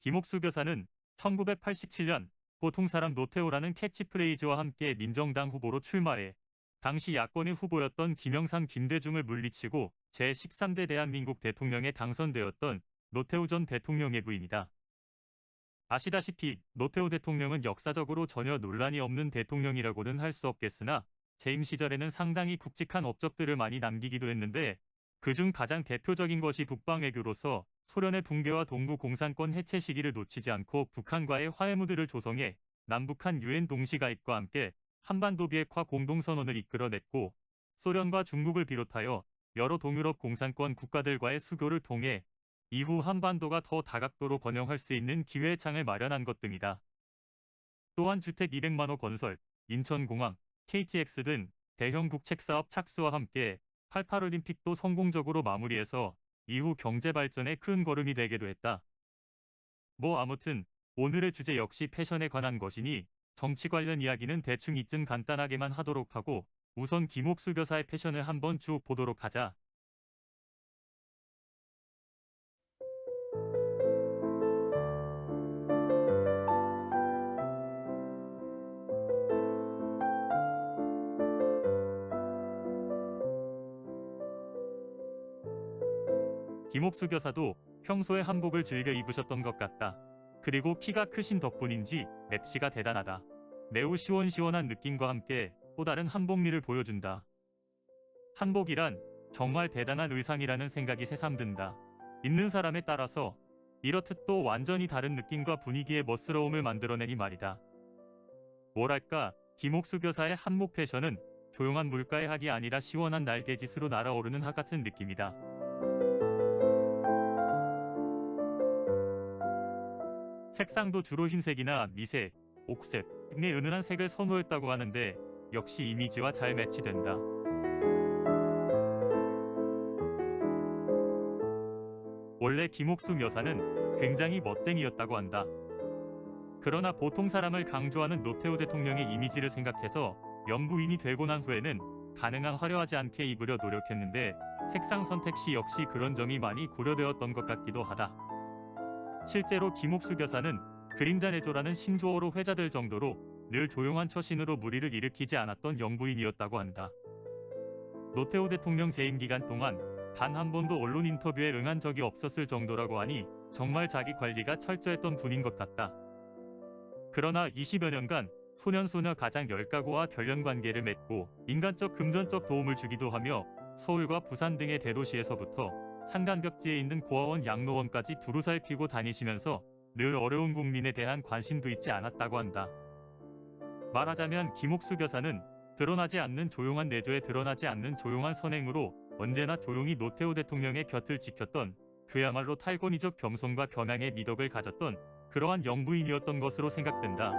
김옥수 교사는 1987년 보통 사람 노태우라는 캐치프레이즈와 함께 민정당 후보로 출마해 당시 야권의 후보였던 김영삼, 김대중을 물리치고 제13대 대한민국 대통령에 당선되었던 노태우 전 대통령의 부인이다. 아시다시피 노태우 대통령은 역사적으로 전혀 논란이 없는 대통령이라고는 할 수 없겠으나 재임 시절에는 상당히 굵직한 업적들을 많이 남기기도 했는데 그중 가장 대표적인 것이 북방외교로서 소련의 붕괴와 동부 공산권 해체 시기를 놓치지 않고 북한과의 화해무드를 조성해 남북한 유엔 동시가입과 함께 한반도 비핵화 공동선언을 이끌어냈고 소련과 중국을 비롯하여 여러 동유럽 공산권 국가들과의 수교를 통해 이후 한반도가 더 다각도로 번영할 수 있는 기회의 창을 마련한 것 등이다. 또한 주택 200만 호 건설, 인천공항, KTX 등 대형 국책사업 착수와 함께 88올림픽도 성공적으로 마무리해서 이후 경제 발전에 큰 걸음이 되기도 했다. 뭐 아무튼 오늘의 주제 역시 패션에 관한 것이니 정치 관련 이야기는 대충 이쯤 간단하게만 하도록 하고 우선 김옥수 교사의 패션을 한번 쭉 보도록 하자. 김옥수 교사도 평소에 한복을 즐겨 입으셨던 것 같다. 그리고 키가 크신 덕분인지 맵시가 대단하다. 매우 시원시원한 느낌과 함께 또 다른 한복미를 보여준다. 한복이란 정말 대단한 의상이라는 생각이 새삼든다. 입는 사람에 따라서 이렇듯 또 완전히 다른 느낌과 분위기의 멋스러움을 만들어내니 말이다. 뭐랄까, 김옥수 교사의 한복 패션은 조용한 물가의 학이 아니라 시원한 날개짓으로 날아오르는 학 같은 느낌이다. 색상도 주로 흰색이나 미색, 옥색 등의 은은한 색을 선호했다고 하는데 역시 이미지와 잘 매치된다. 원래 김옥수 여사는 굉장히 멋쟁이였다고 한다. 그러나 보통 사람을 강조하는 노태우 대통령의 이미지를 생각해서 영부인이 되고 난 후에는 가능한 화려하지 않게 입으려 노력했는데 색상 선택 시 역시 그런 점이 많이 고려되었던 것 같기도 하다. 실제로 김옥수 교사는 그림자 내조라는 신조어로 회자될 정도로 늘 조용한 처신으로 무리를 일으키지 않았던 영부인이었다고 한다. 노태우 대통령 재임 기간 동안 단 한 번도 언론 인터뷰에 응한 적이 없었을 정도라고 하니 정말 자기 관리가 철저했던 분인 것 같다. 그러나 20여 년간 소년소녀 가장 10가구와 결연 관계를 맺고 인간적 금전적 도움을 주기도 하며 서울과 부산 등의 대도시에서부터 산간벽지에 있는 고아원 양로원까지 두루 살피고 다니시면서 늘 어려운 국민에 대한 관심도 잊지 않았다고 한다. 말하자면 김옥수 교사는 드러나지 않는 조용한 내조에 드러나지 않는 조용한 선행으로 언제나 조용히 노태우 대통령의 곁을 지켰던 그야말로 탈권위적 겸손과 겸양의 미덕을 가졌던 그러한 영부인이었던 것으로 생각된다.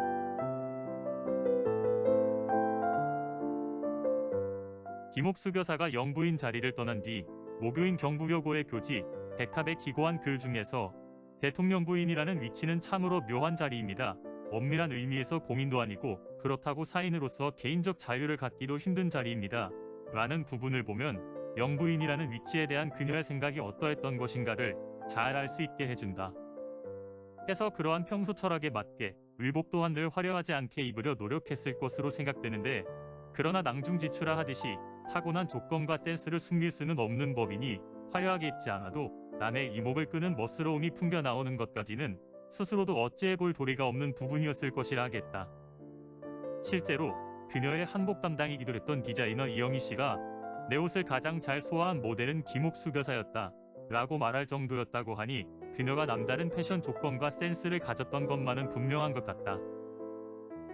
김옥수 교사가 영부인 자리를 떠난 뒤 모교인 경부여고의 교지 백합에 기고한 글 중에서 대통령 부인이라는 위치는 참으로 묘한 자리입니다. 엄밀한 의미에서 공인도 아니고 그렇다고 사인으로서 개인적 자유를 갖기도 힘든 자리입니다. 라는 부분을 보면 영부인이라는 위치에 대한 그녀의 생각이 어떠했던 것인가를 잘 알 수 있게 해준다. 해서 그러한 평소 철학에 맞게 의복 또한 늘 화려하지 않게 입으려 노력했을 것으로 생각되는데 그러나 낭중지추라 하듯이 타고난 조건과 센스를 숨길 수는 없는 법이니 화려하게 입지 않아도 남의 이목을 끄는 멋스러움이 풍겨 나오는 것까지는 스스로도 어찌해 볼 도리가 없는 부분이었을 것이라 하겠다. 실제로 그녀의 한복 담당이기도 했던 디자이너 이영희 씨가 내 옷을 가장 잘 소화한 모델은 김옥수 교사였다 라고 말할 정도였다고 하니 그녀가 남다른 패션 조건과 센스를 가졌던 것만은 분명한 것 같다.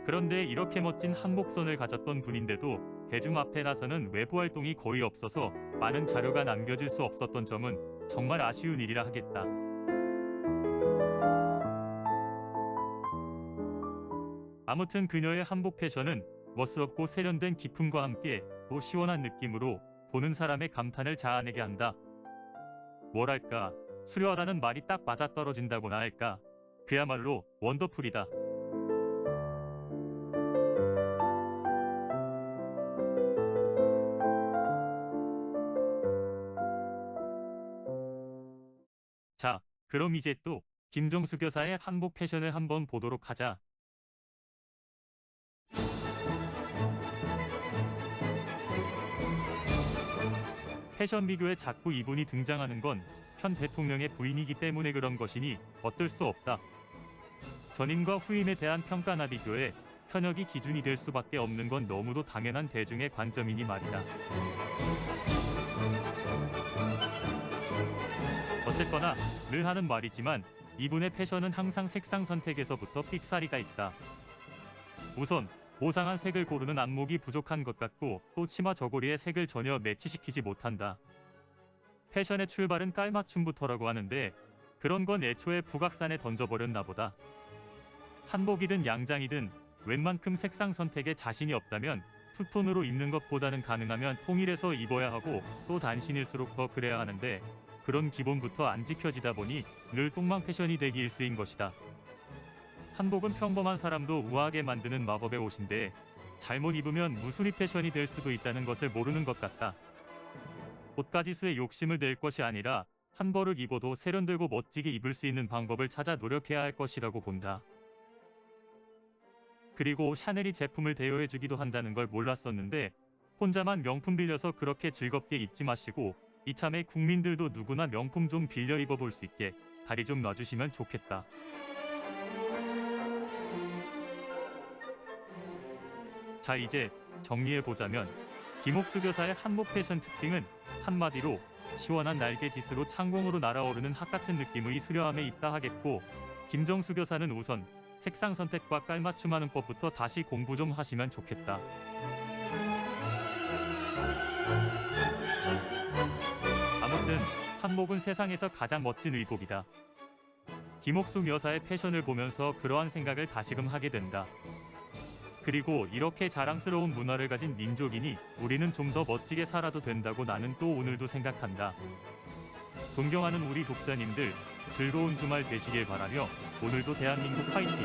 그런데 이렇게 멋진 한복선을 가졌던 분인데도 대중 앞에 나서는 외부 활동이 거의 없어서 많은 자료가 남겨질 수 없었던 점은 정말 아쉬운 일이라 하겠다. 아무튼 그녀의 한복 패션은 멋스럽고 세련된 기품과 함께 또 시원한 느낌으로 보는 사람의 감탄을 자아내게 한다. 뭐랄까, 수려하다는 말이 딱 맞아떨어진다고나 할까. 그야말로 원더풀이다. 그럼 이제 또 김정숙 여사의 한복 패션을 한번 보도록 하자. 패션 비교에 자꾸 이분이 등장하는 건 현 대통령의 부인이기 때문에 그런 것이니 어쩔 수 없다. 전임과 후임에 대한 평가나 비교에 현역이 기준이 될 수밖에 없는 건 너무도 당연한 대중의 관점이니 말이다. 어쨌거나 늘 하는 말이지만 이분의 패션은 항상 색상 선택에서부터 삑사리가 있다. 우선 고상한 색을 고르는 안목이 부족한 것 같고 또 치마 저고리의 색을 전혀 매치시키지 못한다. 패션의 출발은 깔맞춤부터라고 하는데 그런 건 애초에 북악산에 던져버렸나 보다. 한복이든 양장이든 웬만큼 색상 선택에 자신이 없다면 투톤으로 입는 것보다는 가능하면 통일해서 입어야 하고 또 단신일수록 더 그래야 하는데 그런 기본부터 안 지켜지다 보니 늘 똥망 패션이 되기 일쑤인 것이다. 한복은 평범한 사람도 우아하게 만드는 마법의 옷인데 잘못 입으면 무수리 패션이 될 수도 있다는 것을 모르는 것 같다. 옷가지수에 욕심을 낼 것이 아니라 한 벌을 입어도 세련되고 멋지게 입을 수 있는 방법을 찾아 노력해야 할 것이라고 본다. 그리고 샤넬이 제품을 대여해주기도 한다는 걸 몰랐었는데 혼자만 명품 빌려서 그렇게 즐겁게 입지 마시고 이참에 국민들도 누구나 명품 좀 빌려 입어볼 수 있게 다리 좀 놔주시면 좋겠다. 자, 이제 정리해보자면 김옥수 교사의 한복 패션 특징은 한마디로 시원한 날개짓으로 창공으로 날아오르는 핫같은 느낌의 수려함에 있다 하겠고, 김정수 교사는 우선 색상 선택과 깔맞춤하는 법부터 다시 공부 좀 하시면 좋겠다. 아무튼 한복은 세상에서 가장 멋진 의복이다. 김옥숙 여사의 패션을 보면서 그러한 생각을 다시금 하게 된다. 그리고 이렇게 자랑스러운 문화를 가진 민족이니 우리는 좀 더 멋지게 살아도 된다고 나는 또 오늘도 생각한다. 존경하는 우리 독자님들, 즐거운 주말 되시길 바라며 오늘도 대한민국 파이팅!